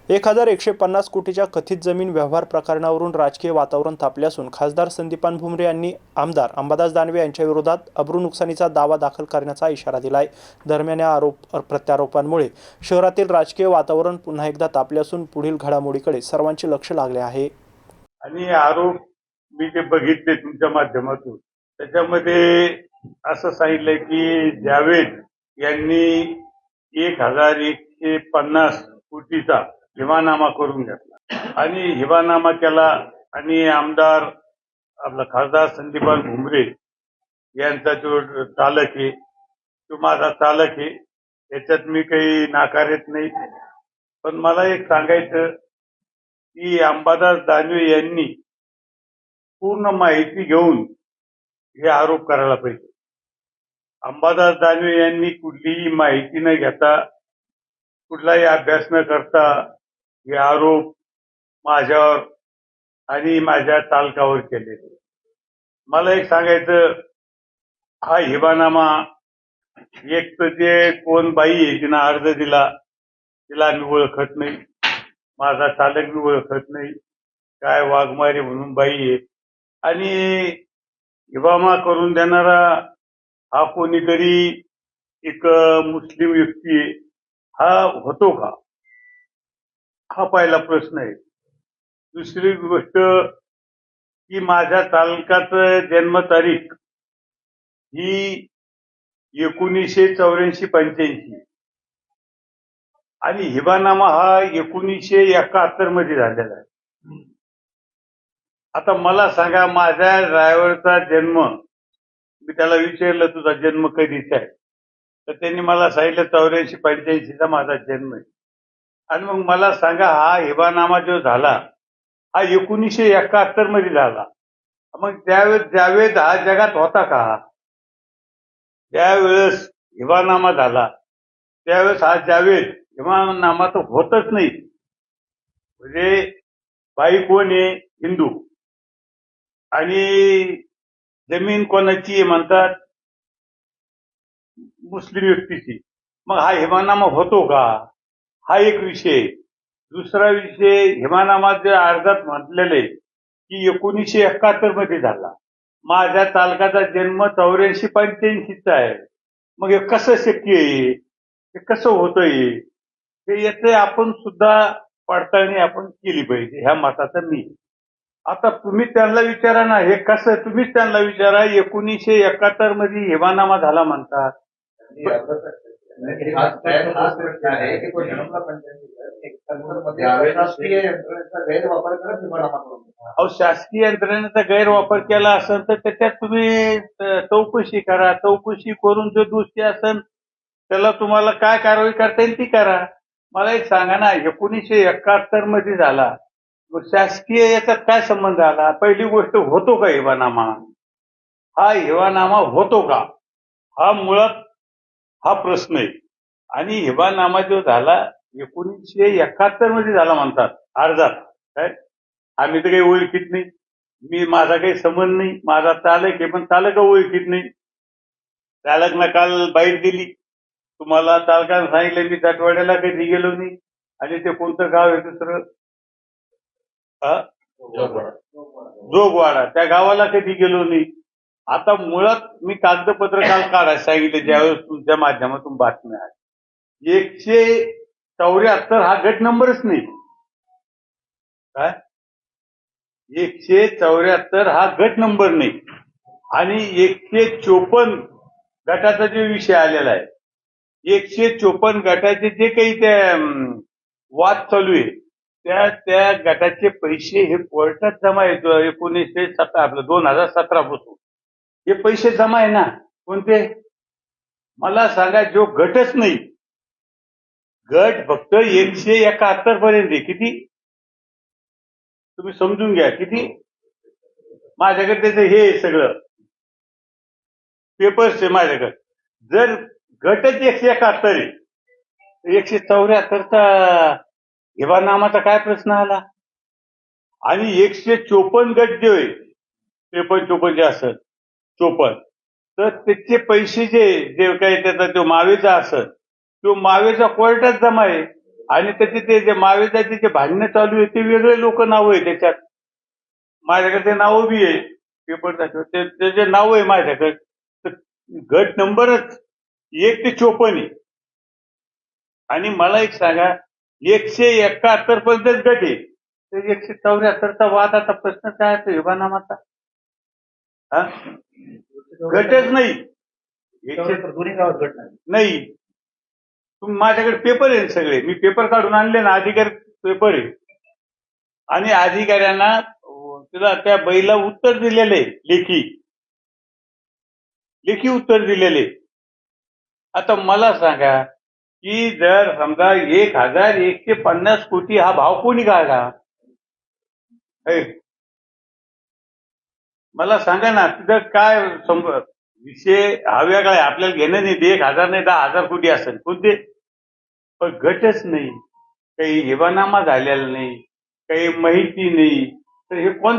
1150 कोटीच्या कथित जमीन व्यवहार प्रकरणावरून राजकीय वातावरण तापले असून खासदार संदीपान भुमरे यांनी आमदार अंबादास दानवे यांच्या विरोधात अब्रू नुकसानीचा दावा दाखल करण्याचा इशारा दिलाय. दरम्यान या आरोप प्रत्यारोपांमुळे शहरातील राजकीय वातावरण पुन्हा एकदा तापले असून पुढील घडामोडीकडे सर्वांचे लक्ष लागले आहे. आणि आरोप मी जे बघितले तुमच्या माध्यमातून त्याच्यामध्ये असं सांगितलंय की जावेद यांनी 1150 कोटीचा हिवानामा करून घेतला आणि हिवानामा केला आणि आमदार आपला खासदार संदीपान भुमरे यांचा जो चालक आहे तो माझा चालक आहे. याच्यात मी काही नाकारत नाही. पण मला एक सांगायचं की अंबादास दानवे यांनी पूर्ण माहिती घेऊन हे आरोप करायला पाहिजे. अंबादास दानवे यांनी कुठलीही माहिती न घेता कुठलाही अभ्यास न करता हे आरोप माझ्यावर आणि माझ्या चालकावर केले. मला एक सांगायचं, हा हिवानामा एक तर जे कोण बाई आहे तिनं अर्ज दिला तिला मी ओळखत नाही, माझा चालक मी ओळखत नाही, काय वाघमारे म्हणून बाई आहे. आणि हिवामा करून देणारा हा कोणीतरी एक मुस्लिम व्यक्ती आहे, हा होतो का? हा पहिला प्रश्न आहे. दुसरी गोष्ट की माझ्या चालकाचं जन्मतारीख ही 1984-85 आणि हिबानामा हा 1971 मध्ये झालेला आहे. आता मला सांगा, माझ्या ड्रायव्हरचा जन्म, मी त्याला विचारलं तुझा जन्म कधीचा आहे, तर त्यांनी मला सांगितलं 84-85 माझा जन्म आहे. आणि मग मला सांगा, हा हिबानामा जो झाला हा 1971 मध्ये झाला. मग त्यावेळेस जावेद हा जगात होता का? त्यावेळेस हिबानामा झाला त्यावेळेस हा जावेद हिबानामा तर होतच नाही. म्हणजे बाई कोण आहे? हिंदू. आणि जमीन कोणाची आहे म्हणतात? मुस्लिम व्यक्तीची. मग हा हिबानामा होतो का? हा एक विषय. दुसरा विषय, हिबानामा जे अर्जात म्हटलेले की 1971 मध्ये झाला. माझ्या चालकाचा जन्म 84-85 आहे. मग हे कसं शक्य आहे? हे कसं होतंय? हे याचे आपण सुद्धा पडताळणी आपण केली पाहिजे, ह्या मताचा मी. आता तुम्ही त्यांना विचारा ना, हे कसं? तुम्हीच त्यांना विचारा, 1971 मध्ये हिबानामा झाला म्हणतात. अहो, शासकीय यंत्रणेचा गैरवापर केला असेल तर त्याच्यात तुम्ही चौकशी करा. चौकशी करून जो दोषी असेल त्याला तुम्हाला काय कारवाई करता येईल ती करा. मला एक सांगा ना, 1971 मध्ये झाला, शासकीय याच्यात काय संबंध आला? पहिली गोष्ट, होतो का हिवानामा? हा हिवानामा होतो का? हा मुळात हा प्रश्न आहे. आणि हिबानामा जो झाला 1971 मध्ये झाला म्हणतात अर्जात. काय आम्ही तर काही ओळखीत नाही, मी माझा काही संबंध नाही, माझा चालक आहे पण चालक ओळखीत नाही. चालकनं काल बाईट दिली, तुम्हाला चालकानं सांगितलं मी जाटवाड्याला कधी गेलो नाही. आणि ते कोणतं गाव आहे दुसरं? जोगवाडा. त्या गावाला कधी गेलो नाही. आता मुळात मी कागदपत्र काल काढायला सांगितले ज्यावेळेस तुमच्या माध्यमातून बातम्या आहे. 174 हा गट नंबरच नाही. काय? 174 हा गट नंबर नाही. आणि 154 गटाचा जो विषय आलेला आहे, 154 गटाचे जे काही त्या वाद चालू आहे, त्या गटाचे पैसे हे कोर्टात जमा आहे. 2017 पासून हे पैसे जमा आहे ना. कोणते? मला सांगा, जो गटच नाही, गट फक्त 171 पर्यंत आहे. किती? तुम्ही समजून घ्या किती. माझ्याकडे त्याचं हे सगळं पेपर्स आहे माझ्याकडे. जर गटच 171 आहे, 174चा हिबानामाचा काय प्रश्न आला? आणि 154 गट जे आहे, 53-54 जे असत 54, तर त्याचे पैसे जे काही त्याचा जो मावेचा असत, तो मावेचा कोर्टात जमा आहे. आणि त्याचे ते जे मावेजाचे जे भांडणं चालू आहे ते वेगळे लोक नाव आहे त्याच्यात. माझ्याकडे ते नावं बी आहे पेपर त्याचे नाव आहे माझ्याकडे. तर गट नंबरच 1 ते 54 आहे. आणि मला एक सांगा, 171 पर्यंतच गट आहे, तर 174चा वादाचा प्रश्न काय आहे हिबानामाचा? हा? गटच नाही. दोन्ही गावात गट नाही. नाही. माझ्याकडे पेपर आहे सगळे, मी पेपर काढून आणले ना, अधिकारी पेपर आहे. आणि अधिकाऱ्यांना तिला त्या बाईला उत्तर दिलेले लेखी उत्तर दिलेले. आता मला सांगा की जर समजा 1150 कोटी हा भाव कोणी काढला? हे, मला सांगा ना, तिथं काय विषय हा वेगळा आहे, आपल्याला घेणं नाही. 1000 नाही 10,000 कोटी असेल कोणते, पण गटच नाही, काही हिबानामा झालेला नाही, काही माहिती नाही, तर हे कोण